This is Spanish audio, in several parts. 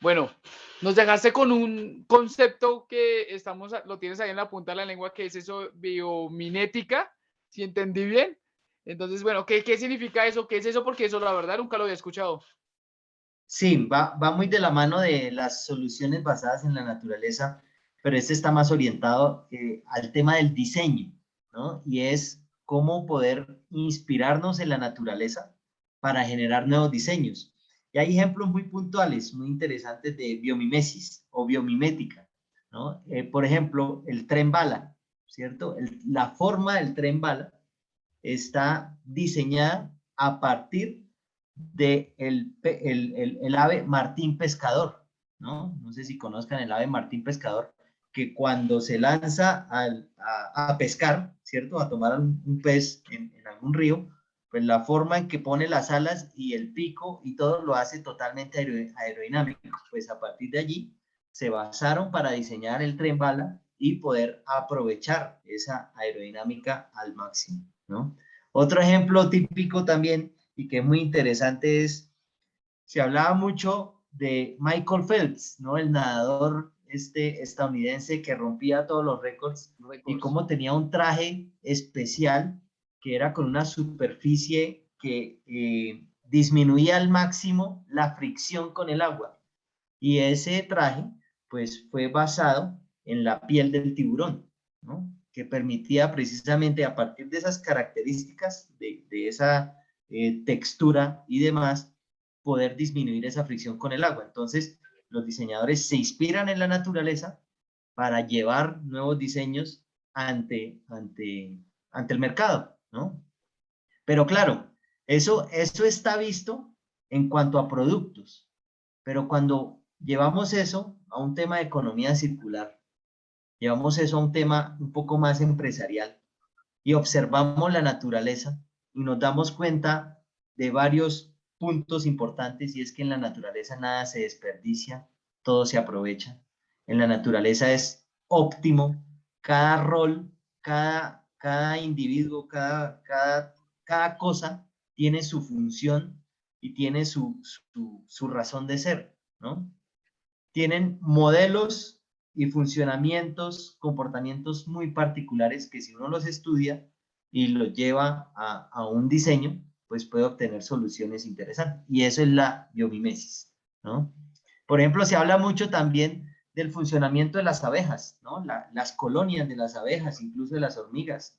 Bueno, nos dejaste con un concepto que lo tienes ahí en la punta de la lengua, que es eso, biomimética, si entendí bien. Entonces, bueno, ¿qué significa eso? ¿Qué es eso? Porque eso, la verdad, nunca lo había escuchado. Sí, va muy de la mano de las soluciones basadas en la naturaleza, pero este está más orientado al tema del diseño, ¿no? Y es cómo poder inspirarnos en la naturaleza para generar nuevos diseños. Y hay ejemplos muy puntuales, muy interesantes de biomimesis o biomimética, ¿no? Por ejemplo, el tren bala, ¿cierto? La forma del tren bala está diseñada a partir de el ave martín pescador, ¿no? No sé si conozcan el ave martín pescador, que cuando se lanza a pescar, ¿cierto? A tomar un pez en algún río, pues la forma en que pone las alas y el pico y todo lo hace totalmente aerodinámico. Pues a partir de allí se basaron para diseñar el tren bala y poder aprovechar esa aerodinámica al máximo, ¿no? Otro ejemplo típico también y que es muy interesante es, se hablaba mucho de Michael Phelps, ¿no? El nadador estadounidense que rompía todos los récords y Records. cómo tenía un traje especial que era con una superficie que disminuía al máximo la fricción con el agua. Y ese traje, pues, fue basado en la piel del tiburón, ¿no? Que permitía precisamente a partir de esas características, de esa textura y demás, poder disminuir esa fricción con el agua. Entonces, los diseñadores se inspiran en la naturaleza para llevar nuevos diseños ante el mercado, ¿no? Pero claro, eso está visto en cuanto a productos, pero cuando llevamos eso a un tema de economía circular, llevamos eso a un tema un poco más empresarial y observamos la naturaleza y nos damos cuenta de varios puntos importantes y es que en la naturaleza nada se desperdicia, todo se aprovecha. En la naturaleza es óptimo, cada rol, cada individuo, cada cosa tiene su función y tiene su razón de ser, ¿no? Tienen modelos y funcionamientos, comportamientos muy particulares que si uno los estudia y los lleva a un diseño, pues puede obtener soluciones interesantes. Y eso es la biomimesis, ¿no? Por ejemplo, se habla mucho también del funcionamiento de las abejas, ¿no? Las colonias de las abejas, incluso de las hormigas,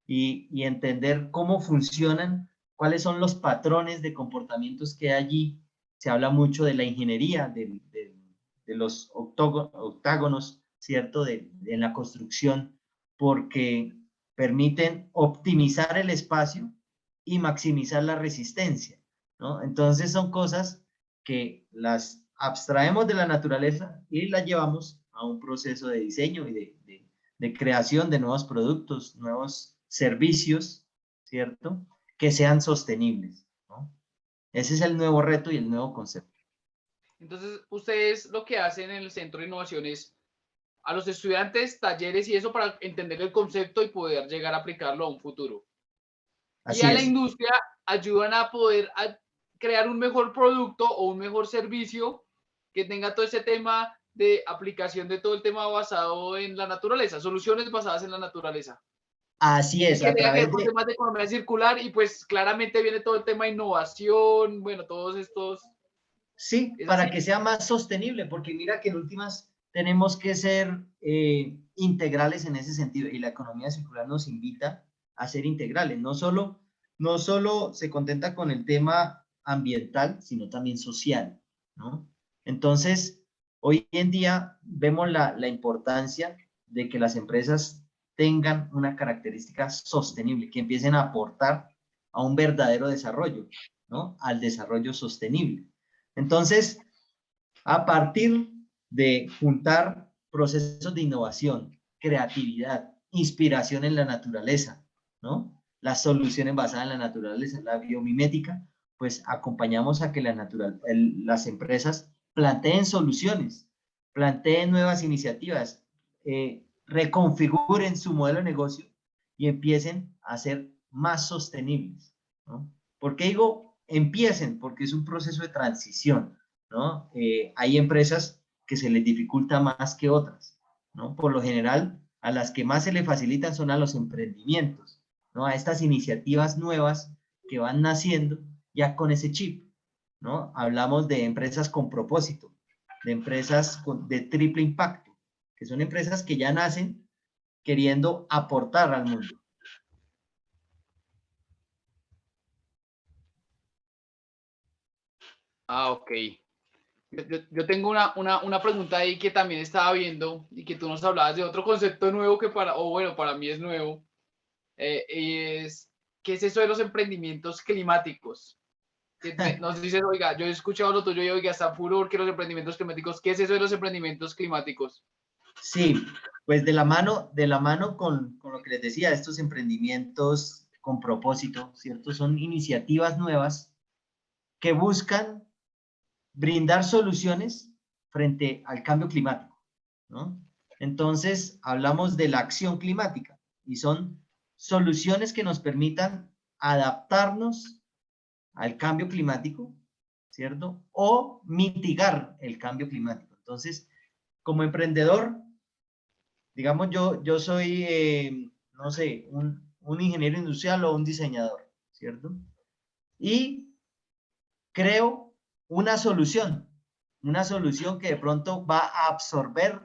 y entender cómo funcionan, cuáles son los patrones de comportamientos que hay allí. Se habla mucho de la ingeniería, de los octágonos, ¿cierto? En la construcción, porque permiten optimizar el espacio y maximizar la resistencia, ¿no? Entonces son cosas que las abstraemos de la naturaleza y las llevamos a un proceso de diseño y de creación de nuevos productos, nuevos servicios, ¿cierto? Que sean sostenibles, ¿no? Ese es el nuevo reto y el nuevo concepto. Entonces, ustedes lo que hacen en el Centro de Innovación es a los estudiantes, talleres y eso para entender el concepto y poder llegar a aplicarlo a un futuro. Y Así a la es. industria ayudan a poder crear un mejor producto o un mejor servicio que tenga todo ese tema de aplicación de todo el tema basado en la naturaleza, soluciones basadas en la naturaleza. Así Y es, que a tenga que ver través con de, temas de economía circular y pues claramente viene todo el tema de innovación, bueno, todos estos, sí, ¿es para así? que sea más sostenible, porque mira que en últimas tenemos que ser integrales en ese sentido y la economía circular nos invita a ser integrales, no solo se contenta con el tema ambiental, sino también social, ¿no? Entonces, hoy en día vemos la importancia de que las empresas tengan una característica sostenible, que empiecen a aportar a un verdadero desarrollo, ¿no? Al desarrollo sostenible. Entonces, a partir de juntar procesos de innovación, creatividad, inspiración en la naturaleza, ¿no? Las soluciones basadas en la naturaleza, la biomimética, pues acompañamos a que las empresas planteen soluciones, planteen nuevas iniciativas, reconfiguren su modelo de negocio y empiecen a ser más sostenibles, ¿no? ¿Por qué digo empiecen? Porque es un proceso de transición. ¿no? Hay empresas que se les dificulta más que otras, ¿no? Por lo general, a las que más se le facilitan son a los emprendimientos, ¿no? A estas iniciativas nuevas que van naciendo ya con ese chip, ¿no? Hablamos de empresas con propósito, de empresas de triple impacto, que son empresas que ya nacen queriendo aportar al mundo. Ah, ok. Yo tengo una pregunta ahí que también estaba viendo y que tú nos hablabas de otro concepto nuevo que para mí es nuevo, y ¿qué es eso de los emprendimientos climáticos? Que nos dices, oiga, yo he escuchado lo tuyo y oiga, está furor que los emprendimientos climáticos, ¿qué es eso de los emprendimientos climáticos? Sí, pues de la mano con lo que les decía, estos emprendimientos con propósito, ¿cierto? Son iniciativas nuevas que buscan brindar soluciones frente al cambio climático, ¿no? Entonces, hablamos de la acción climática y son soluciones que nos permitan adaptarnos al cambio climático, ¿cierto? O mitigar el cambio climático. Entonces, como emprendedor, digamos, yo soy, no sé, un ingeniero industrial o un diseñador, ¿cierto? Y creo una solución que de pronto va a absorber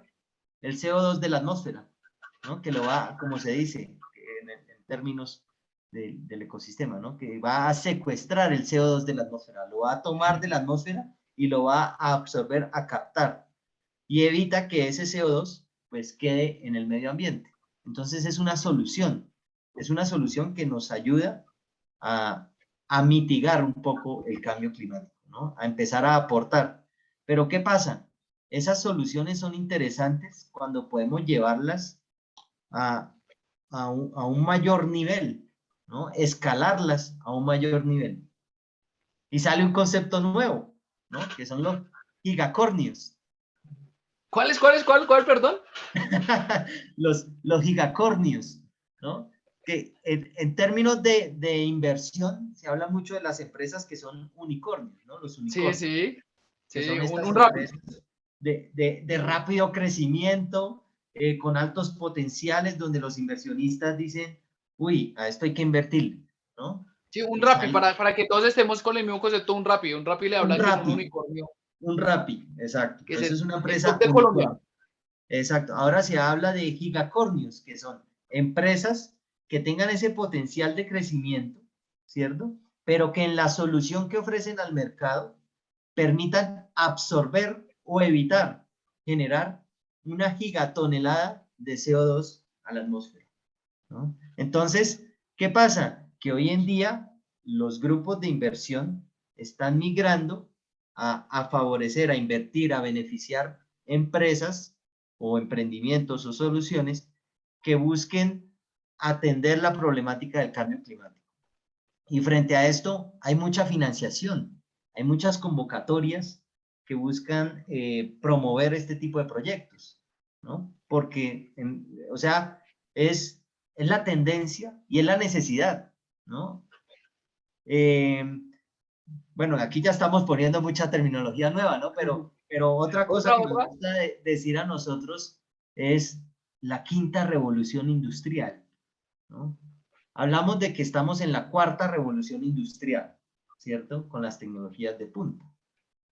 el CO2 de la atmósfera, ¿no? Que lo va, como se dice en términos del ecosistema, ¿no? Que va a secuestrar el CO2 de la atmósfera, lo va a tomar de la atmósfera y lo va a absorber, a captar, y evita que ese CO2 pues quede en el medio ambiente. Entonces es una solución que nos ayuda a, a mitigar un poco el cambio climático, ¿no? A empezar a aportar. Pero ¿qué pasa? Esas soluciones son interesantes cuando podemos llevarlas a, a un mayor nivel, ¿no? Escalarlas a un mayor nivel. Y sale un concepto nuevo, ¿no? Que son los gigacornios. ¿Cuál, perdón? los gigacornios, ¿no? Que en términos de inversión se habla mucho de las empresas que son unicornios, ¿no? Los Sí, unicornios, sí, que sí, son estas un rápido. empresas de rápido crecimiento, con altos potenciales, donde los inversionistas dicen, uy, a esto hay que invertir, ¿no? Sí, un Y Rappi, sale para que todos estemos con el mismo concepto, un Rappi le un habla a alguien, un Rappi, unicornio, un Rappi, exacto. que es Entonces es una el top empresa de Colombia. unicornio. Exacto. Ahora se habla de gigacornios, que son empresas que tengan ese potencial de crecimiento, ¿cierto? Pero que en la solución que ofrecen al mercado permitan absorber o evitar generar una gigatonelada de CO2 a la atmósfera, ¿no? Entonces, ¿qué pasa? Que hoy en día los grupos de inversión están migrando a favorecer, a invertir, a beneficiar empresas o emprendimientos o soluciones que busquen atender la problemática del cambio climático. Y frente a esto hay mucha financiación, hay muchas convocatorias que buscan promover este tipo de proyectos, ¿no? Porque, o sea, es la tendencia y es la necesidad, ¿no? Eh, bueno, aquí ya estamos poniendo mucha terminología nueva, ¿no? Pero otra cosa Otra, que nos otra. gusta decir a nosotros es la quinta revolución industrial, ¿no? Hablamos de que estamos en la cuarta revolución industrial, ¿cierto? Con las tecnologías de punta,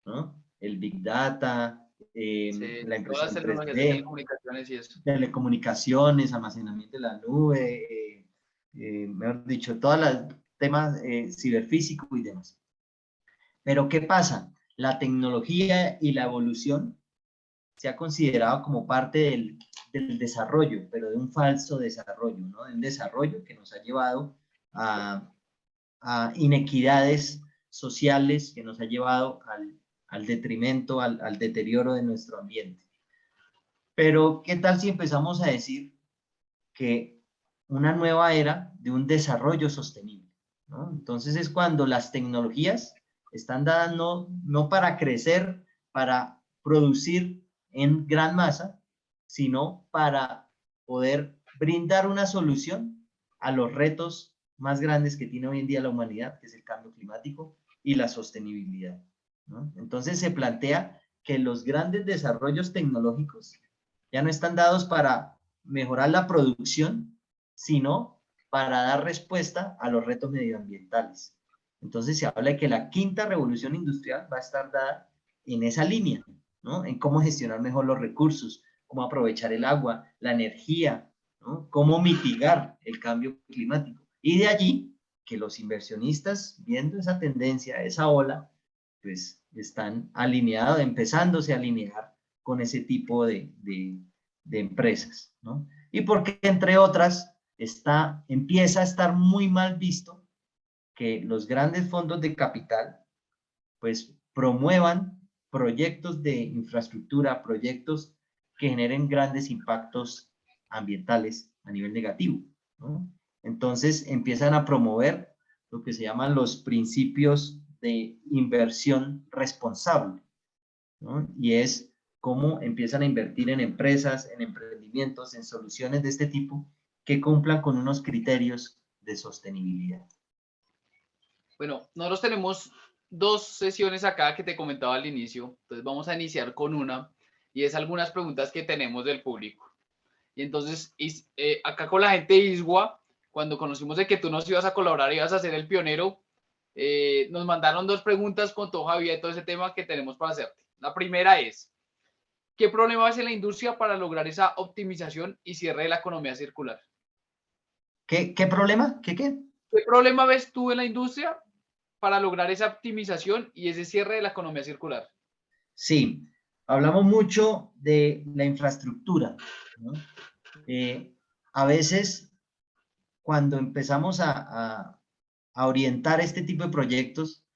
¿no? El Big Data, Sí, la todas las impresión tecnologías de 3D, telecomunicaciones y eso. telecomunicaciones, almacenamiento de la nube, mejor dicho, todos los temas ciberfísicos y demás. Pero ¿qué pasa? La tecnología y la evolución se ha considerado como parte del desarrollo, pero de un falso desarrollo, ¿no? De un desarrollo que nos ha llevado a inequidades sociales, que nos ha llevado al detrimento, al deterioro de nuestro ambiente. Pero, ¿qué tal si empezamos a decir que una nueva era de un desarrollo sostenible, ¿no? Entonces es cuando las tecnologías están dadas no para crecer, para producir en gran masa, sino para poder brindar una solución a los retos más grandes que tiene hoy en día la humanidad, que es el cambio climático y la sostenibilidad. ¿no? Entonces se plantea que los grandes desarrollos tecnológicos ya no están dados para mejorar la producción, sino para dar respuesta a los retos medioambientales. Entonces se habla de que la quinta revolución industrial va a estar dada en esa línea, ¿no? En cómo gestionar mejor los recursos, cómo aprovechar el agua, la energía, ¿no? Cómo mitigar el cambio climático. Y de allí que los inversionistas, viendo esa tendencia, esa ola, pues están alineados, empezándose a alinear con ese tipo de empresas, ¿no? Y porque, entre otras, empieza a estar muy mal visto que los grandes fondos de capital, pues, promuevan proyectos de infraestructura, proyectos que generen grandes impactos ambientales a nivel negativo, ¿no? Entonces empiezan a promover lo que se llaman los principios de inversión responsable, ¿no? Y es cómo empiezan a invertir en empresas, en emprendimientos, en soluciones de este tipo que cumplan con unos criterios de sostenibilidad. Bueno, nosotros tenemos dos sesiones acá que te comentaba al inicio, entonces vamos a iniciar con una y es algunas preguntas que tenemos del público. Y entonces acá con la gente de ISWA, cuando conocimos de que tú nos ibas a colaborar y ibas a ser el pionero, nos mandaron dos preguntas con todo Javier, todo ese tema que tenemos para hacerte. La primera es, ¿qué problema ves en la industria para lograr esa optimización y cierre de la economía circular? ¿Qué problema? ¿Qué? ¿Qué problema ves tú en la industria para lograr esa optimización y ese cierre de la economía circular? Sí, hablamos mucho de la infraestructura, ¿no? A veces, cuando empezamos a orientar este tipo de proyectos,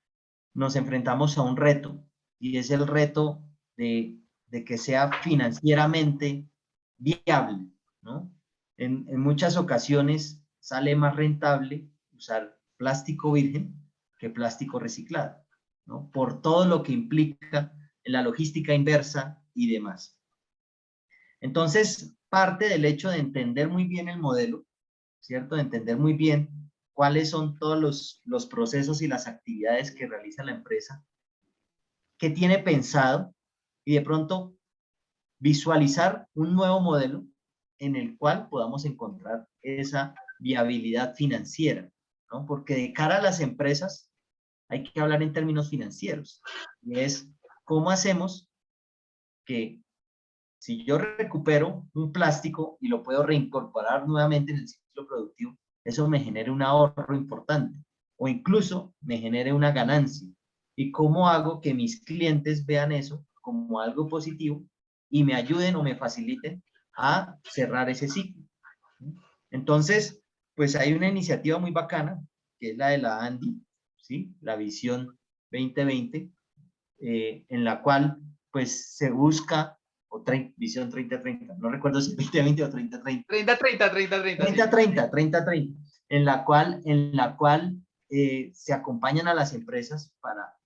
nos enfrentamos a un reto, y es el reto de que sea financieramente viable, ¿no? En muchas ocasiones sale más rentable usar plástico virgen que plástico reciclado, ¿no? Por todo lo que implica en la logística inversa y demás. Entonces, parte del hecho de entender muy bien el modelo, ¿cierto? De entender muy bien cuáles son todos los procesos y las actividades que realiza la empresa, qué tiene pensado, y de pronto visualizar un nuevo modelo en el cual podamos encontrar esa viabilidad financiera, ¿no? Porque de cara a las empresas hay que hablar en términos financieros, y es cómo hacemos que, si yo recupero un plástico y lo puedo reincorporar nuevamente en el ciclo productivo, eso me genere un ahorro importante o incluso me genere una ganancia. ¿Y cómo hago que mis clientes vean eso como algo positivo y me ayuden o me faciliten a cerrar ese ciclo? Entonces, pues hay una iniciativa muy bacana, que es la de la ANDI, ¿sí? La Visión 2020, en la cual pues se busca, o Visión 3030, no recuerdo si es 2020 o 3030. 30-30, 30-30, sí. 3030, en la cual se acompañan a las empresas para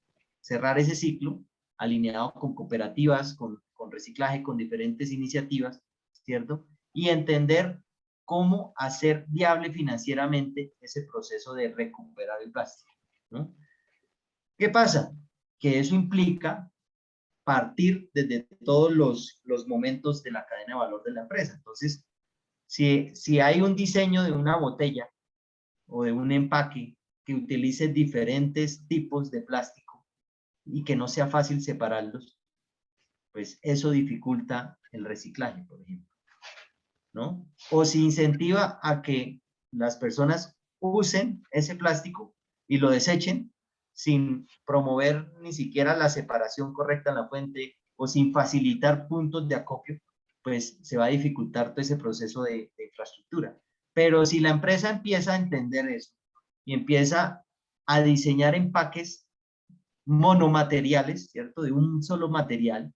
cerrar ese ciclo, alineado con cooperativas, con reciclaje, con diferentes iniciativas, ¿cierto? Y entender cómo hacer viable financieramente ese proceso de recuperar el plástico, ¿no? ¿Qué pasa? Que eso implica partir desde todos los momentos de la cadena de valor de la empresa. Entonces, si hay un diseño de una botella o de un empaque que utilice diferentes tipos de plástico y que no sea fácil separarlos, pues eso dificulta el reciclaje, por ejemplo, ¿no? O si incentiva a que las personas usen ese plástico y lo desechen sin promover ni siquiera la separación correcta en la fuente o sin facilitar puntos de acopio, pues se va a dificultar todo ese proceso de infraestructura. Pero si la empresa empieza a entender eso y empieza a diseñar empaques monomateriales, ¿cierto? De un solo material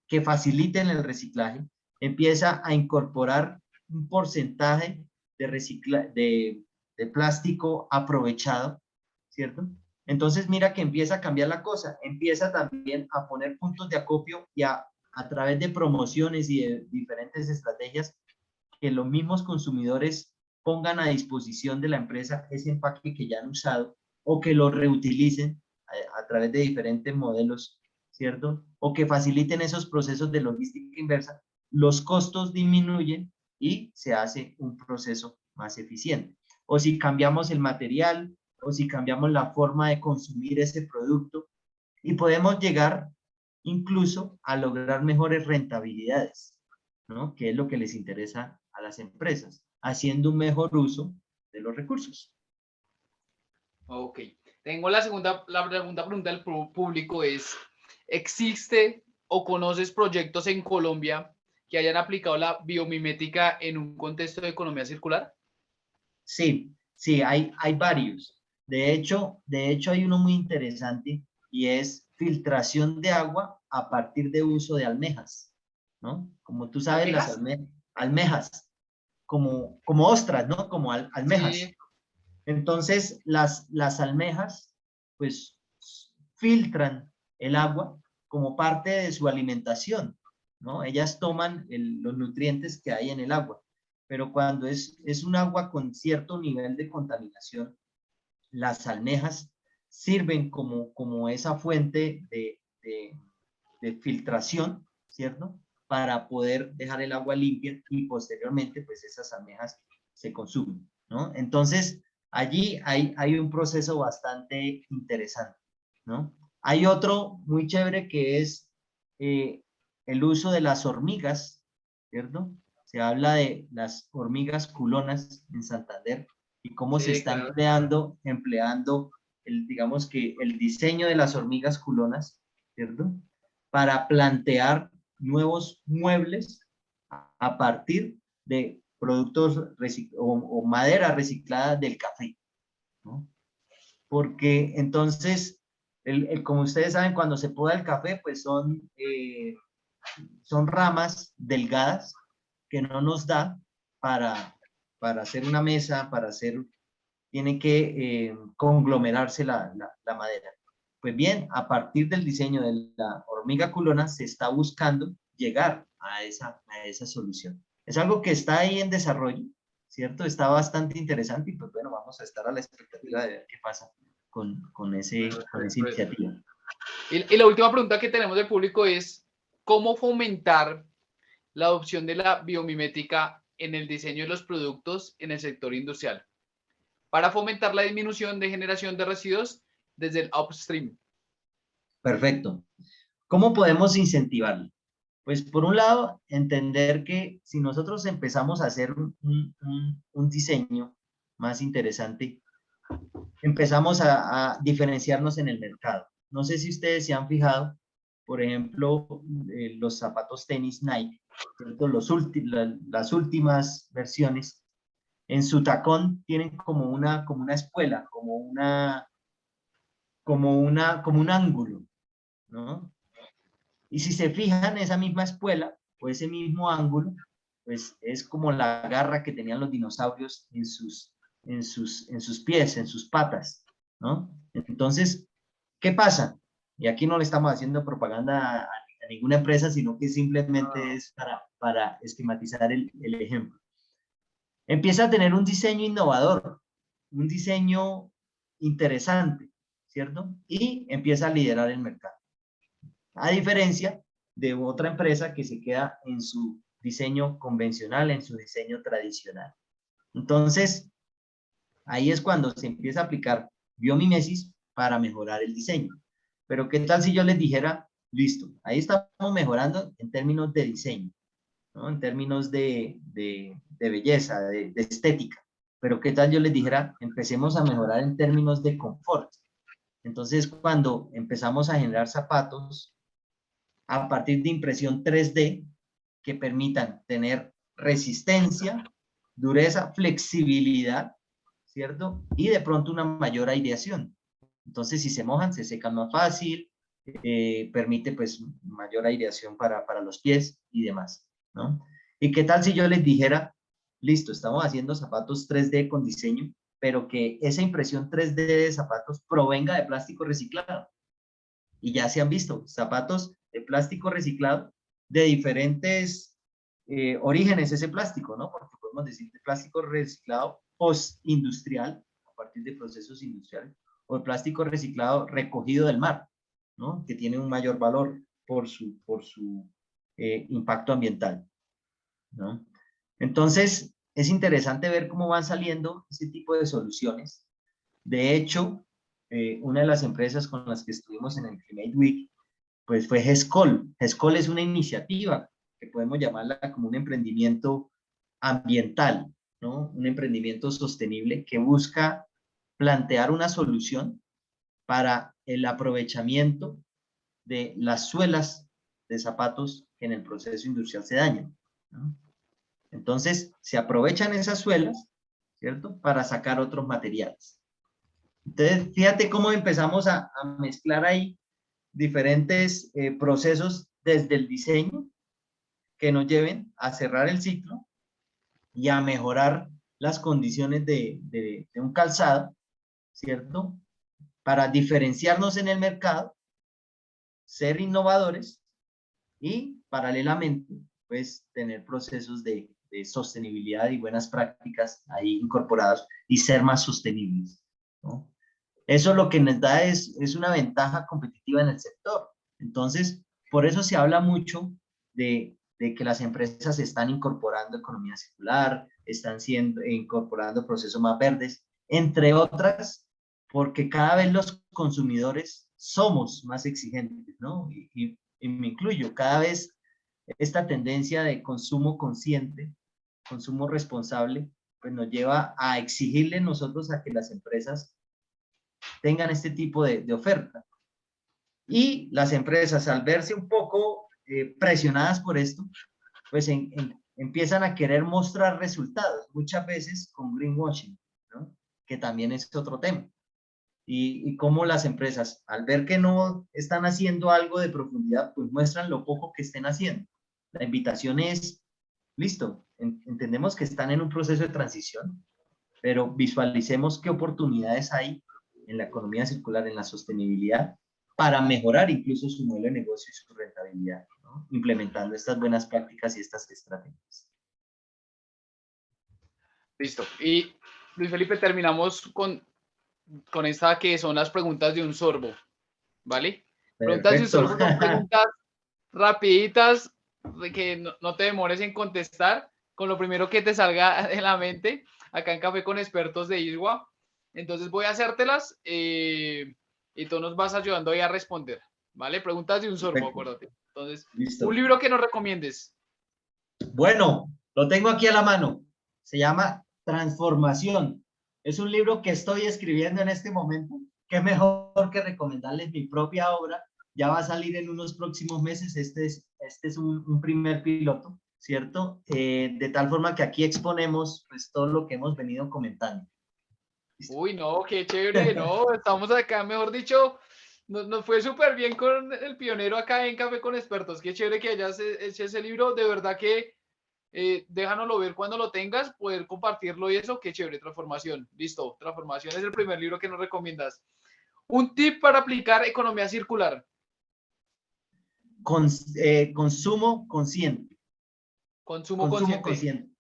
que faciliten el reciclaje, empieza a incorporar un porcentaje de plástico aprovechado, ¿cierto? Entonces mira que empieza a cambiar la cosa, empieza también a poner puntos de acopio y a través de promociones y de diferentes estrategias, que los mismos consumidores pongan a disposición de la empresa ese empaque que ya han usado o que lo reutilicen a través de diferentes modelos, ¿cierto? O que faciliten esos procesos de logística inversa, los costos disminuyen y se hace un proceso más eficiente. O si cambiamos el material, o si cambiamos la forma de consumir ese producto, y podemos llegar incluso a lograr mejores rentabilidades, ¿no? Que es lo que les interesa a las empresas, haciendo un mejor uso de los recursos. Ok. Tengo la segunda pregunta del público es, ¿existe o conoces proyectos en Colombia que hayan aplicado la biomimética en un contexto de economía circular? Sí, sí, hay varios. De hecho hay uno muy interesante y es filtración de agua a partir de uso de almejas, ¿no? Como tú sabes, las ¿Almejas? almejas, como ostras, ¿no? Como almejas. Sí, Entonces, las almejas, pues, filtran el agua como parte de su alimentación, ¿no? Ellas toman los nutrientes que hay en el agua, pero cuando es un agua con cierto nivel de contaminación, las almejas sirven como esa fuente de filtración, ¿cierto? Para poder dejar el agua limpia y posteriormente, pues esas almejas se consumen, ¿no? Entonces, allí hay un proceso bastante interesante, ¿no? Hay otro muy chévere que es el uso de las hormigas, ¿cierto? Se habla de las hormigas culonas en Santander y cómo se sí, está claro. empleando digamos que el diseño de las hormigas culonas, ¿cierto? Para plantear nuevos muebles a partir de productos o madera reciclada del café, ¿no? Porque entonces, como ustedes saben, cuando se poda el café, pues son ramas delgadas que no nos da para hacer una mesa, tiene que conglomerarse la madera. Pues bien, a partir del diseño de la hormiga culona se está buscando llegar a esa solución. Es algo que está ahí en desarrollo, ¿cierto? Está bastante interesante y pues bueno, vamos a estar a la expectativa de ver qué pasa con esa iniciativa. Y la última pregunta que tenemos del público es, ¿cómo fomentar la adopción de la biomimética en el diseño de los productos en el sector industrial para fomentar la disminución de generación de residuos desde el upstream? Perfecto. ¿Cómo podemos incentivarlo? Pues por un lado, entender que si nosotros empezamos a hacer un diseño más interesante, empezamos a diferenciarnos en el mercado. No sé si ustedes se han fijado, por ejemplo, los zapatos tenis Nike, ¿cierto? Las últimas versiones, en su tacón tienen como una espuela, como un ángulo, ¿no? Y si se fijan, esa misma espuela o ese mismo ángulo, pues es como la garra que tenían los dinosaurios en sus pies, en sus patas, ¿no? Entonces, ¿qué pasa? Y aquí no le estamos haciendo propaganda a ninguna empresa, sino que simplemente es para esquematizar el ejemplo. Empieza a tener un diseño innovador, un diseño interesante, ¿cierto? Y empieza a liderar el mercado. A diferencia de otra empresa que se queda en su diseño convencional, en su diseño tradicional. Entonces, ahí es cuando se empieza a aplicar biomimesis para mejorar el diseño. Pero ¿qué tal si yo les dijera, listo, ahí estamos mejorando en términos de diseño, ¿no? En términos de belleza, de estética. Pero ¿qué tal yo les dijera, empecemos a mejorar en términos de confort? Entonces, cuando empezamos a generar zapatos a partir de impresión 3D que permitan tener resistencia, dureza, flexibilidad, ¿cierto? Y de pronto una mayor aireación. Entonces, si se mojan, se secan más fácil, permite pues mayor aireación para los pies y demás, ¿no? ¿Y qué tal si yo les dijera, listo, estamos haciendo zapatos 3D con diseño, pero que esa impresión 3D de zapatos provenga de plástico reciclado? Y ya se han visto zapatos de plástico reciclado de diferentes orígenes ese plástico, ¿no? Porque podemos decir de plástico reciclado postindustrial, a partir de procesos industriales, o el plástico reciclado recogido del mar, ¿no? Que tiene un mayor valor por su impacto ambiental, ¿no? Entonces, es interesante ver cómo van saliendo ese tipo de soluciones. De hecho, una de las empresas con las que estuvimos en el Climate Week, pues fue GESCOL. GESCOL es una iniciativa que podemos llamarla como un emprendimiento ambiental, ¿no? Un emprendimiento sostenible que busca plantear una solución para el aprovechamiento de las suelas de zapatos que en el proceso industrial se dañan, ¿no? Entonces, se aprovechan esas suelas, ¿cierto? Para sacar otros materiales. Entonces, fíjate cómo empezamos a mezclar ahí diferentes procesos desde el diseño que nos lleven a cerrar el ciclo y a mejorar las condiciones de un calzado, ¿cierto? Para diferenciarnos en el mercado, ser innovadores y paralelamente, pues, tener procesos de sostenibilidad y buenas prácticas ahí incorporadas y ser más sostenibles, ¿no? Eso lo que nos da es una ventaja competitiva en el sector. Entonces, por eso se habla mucho de que las empresas están incorporando economía circular, están incorporando procesos más verdes, entre otras, porque cada vez los consumidores somos más exigentes, ¿no? Y me incluyo, cada vez esta tendencia de consumo consciente, consumo responsable, pues nos lleva a exigirle nosotros a que las empresas tengan este tipo de oferta. Y las empresas, al verse un poco presionadas por esto, pues empiezan a querer mostrar resultados, muchas veces con greenwashing, ¿no? Que también es otro tema. Y cómo las empresas, al ver que no están haciendo algo de profundidad, pues muestran lo poco que estén haciendo. La invitación es, listo, entendemos que están en un proceso de transición, pero visualicemos qué oportunidades hay en la economía circular, en la sostenibilidad, para mejorar incluso su modelo de negocio y su rentabilidad, ¿no? Implementando estas buenas prácticas y estas estrategias. Listo. Y Luis Felipe, terminamos con esta que son las preguntas de un sorbo, ¿vale? Preguntas de un Perfecto. sorbo son preguntas rapiditas, de que no te demores en contestar con lo primero que te salga en la mente, acá en Café con Expertos de ISWA. Entonces voy a hacértelas y tú nos vas ayudando ahí a responder, ¿vale? Preguntas de un sorbo, Perfecto. acuérdate. Entonces, un Listo. libro que nos recomiendes. Bueno, lo tengo aquí a la mano. Se llama Transformación. Es un libro que estoy escribiendo en este momento. Qué mejor que recomendarles mi propia obra. Ya va a salir en unos próximos meses. Este es un primer piloto, ¿cierto? De tal forma que aquí exponemos pues, todo lo que hemos venido comentando. ¿Listo? Uy, no, qué chévere, no, estamos acá, mejor dicho, nos fue súper bien con el pionero acá en Café con Expertos. Qué chévere que hayas hecho ese libro, de verdad que déjanoslo ver cuando lo tengas, poder compartirlo y eso, qué chévere, transformación. Listo, transformación es el primer libro que nos recomiendas. Un tip para aplicar economía circular. Consumo consciente. Consumo Consumo consciente. consciente.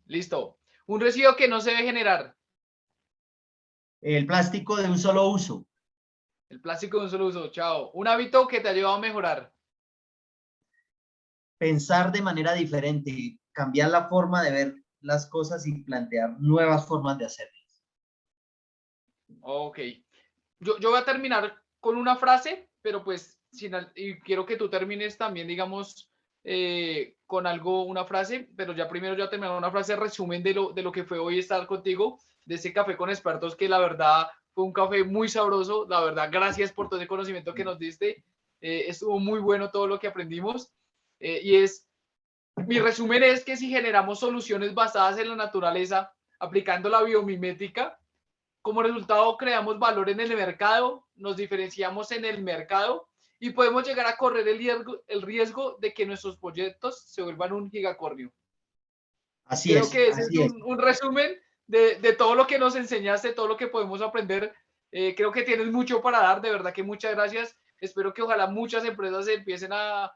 Listo. Un residuo que no se debe generar. El plástico de un solo uso. El plástico de un solo uso. Chao. Un hábito que te ha ayudado a mejorar. Pensar de manera diferente, cambiar la forma de ver las cosas y plantear nuevas formas de hacerlas. Ok. Yo voy a terminar con una frase, pero pues y quiero que tú termines también, digamos, con algo, una frase, pero ya primero ya terminar una frase resumen de lo que fue hoy estar contigo, de ese café con expertos, que la verdad fue un café muy sabroso, la verdad, gracias por todo el conocimiento que nos diste, estuvo muy bueno todo lo que aprendimos, mi resumen es que si generamos soluciones basadas en la naturaleza, aplicando la biomimética, como resultado, creamos valor en el mercado, nos diferenciamos en el mercado y podemos llegar a correr el riesgo de que nuestros proyectos se vuelvan un gigacornio. Creo que ese es así es. un resumen de todo lo que nos enseñaste, todo lo que podemos aprender. Creo que tienes mucho para dar, de verdad que muchas gracias. Espero que ojalá muchas empresas empiecen a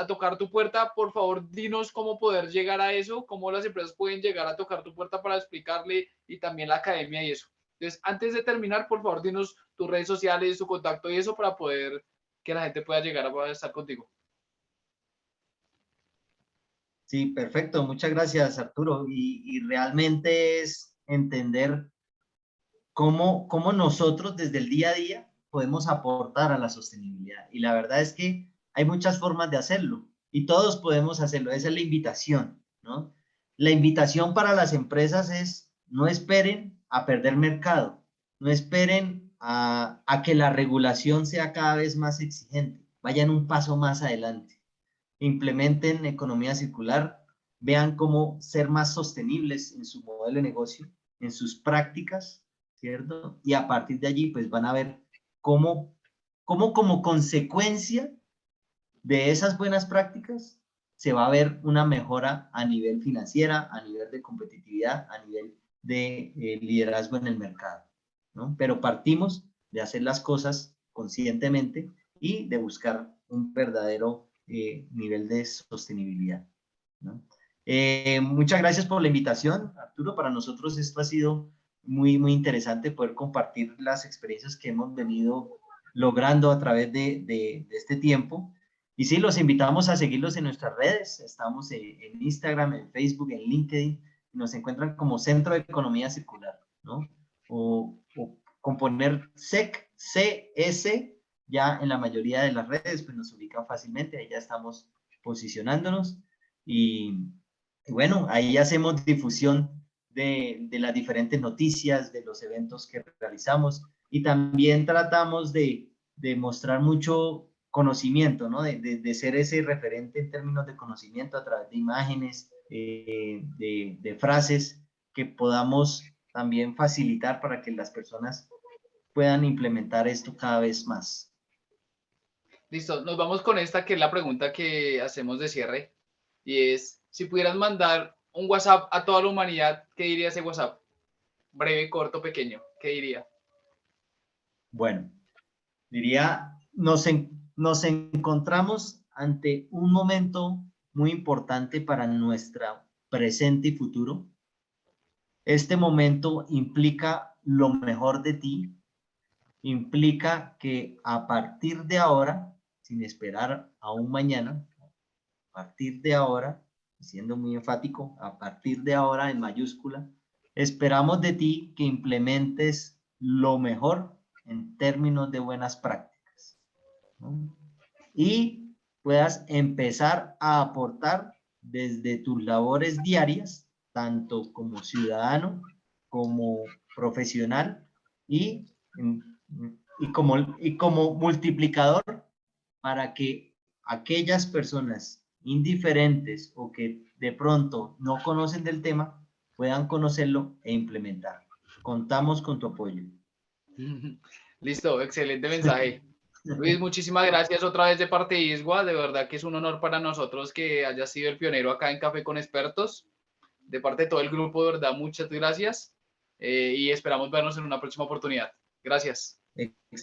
tocar tu puerta. Por favor, dinos cómo poder llegar a eso, cómo las empresas pueden llegar a tocar tu puerta para explicarle y también la academia y eso. Entonces, antes de terminar, por favor, dinos tus redes sociales, tu contacto y eso para poder que la gente pueda llegar a estar contigo. Sí, perfecto. Muchas gracias, Arturo. Y realmente es entender cómo nosotros desde el día a día podemos aportar a la sostenibilidad. Y la verdad es que hay muchas formas de hacerlo y todos podemos hacerlo. Esa es la invitación, ¿no? La invitación para las empresas es no esperen a perder mercado, no esperen a que la regulación sea cada vez más exigente, vayan un paso más adelante, implementen economía circular, vean cómo ser más sostenibles en su modelo de negocio, en sus prácticas, ¿cierto? Y a partir de allí, pues van a ver cómo como consecuencia de esas buenas prácticas se va a ver una mejora a nivel financiera, a nivel de competitividad, a nivel de liderazgo en el mercado, ¿no? Pero partimos de hacer las cosas conscientemente y de buscar un verdadero nivel de sostenibilidad, ¿no? Muchas gracias por la invitación, Arturo. Para nosotros esto ha sido muy interesante poder compartir las experiencias que hemos venido logrando a través de este tiempo. Y sí, los invitamos a seguirlos en nuestras redes. Estamos en Instagram, en Facebook, en LinkedIn. Nos encuentran como Centro de Economía Circular, ¿no? O con poner SEC, CS, ya en la mayoría de las redes, pues nos ubican fácilmente. Ahí ya estamos posicionándonos. Y bueno, ahí hacemos difusión de las diferentes noticias, de los eventos que realizamos. Y también tratamos de mostrar mucho conocimiento, ¿no? De ser ese referente en términos de conocimiento a través de imágenes, de frases que podamos también facilitar para que las personas puedan implementar esto cada vez más. Listo, nos vamos con esta que es la pregunta que hacemos de cierre y es, si pudieras mandar un WhatsApp a toda la humanidad, ¿qué diría ese WhatsApp? Breve, corto, pequeño, ¿qué diría? Bueno, diría, nos encontramos ante un momento muy importante para nuestra presente y futuro. Este momento implica lo mejor de ti, implica que a partir de ahora, sin esperar a un mañana, a partir de ahora, siendo muy enfático, a partir de ahora en mayúscula, esperamos de ti que implementes lo mejor en términos de buenas prácticas, ¿no? Y puedas empezar a aportar desde tus labores diarias, tanto como ciudadano, como profesional y, como multiplicador para que aquellas personas indiferentes o que de pronto no conocen del tema puedan conocerlo e implementar. Contamos con tu apoyo. Listo, excelente mensaje. Luis, muchísimas gracias otra vez de parte de ISGUA. De verdad que es un honor para nosotros que hayas sido el pionero acá en Café con Expertos. De parte de todo el grupo, de verdad, muchas gracias. Y esperamos vernos en una próxima oportunidad. Gracias. Excelente.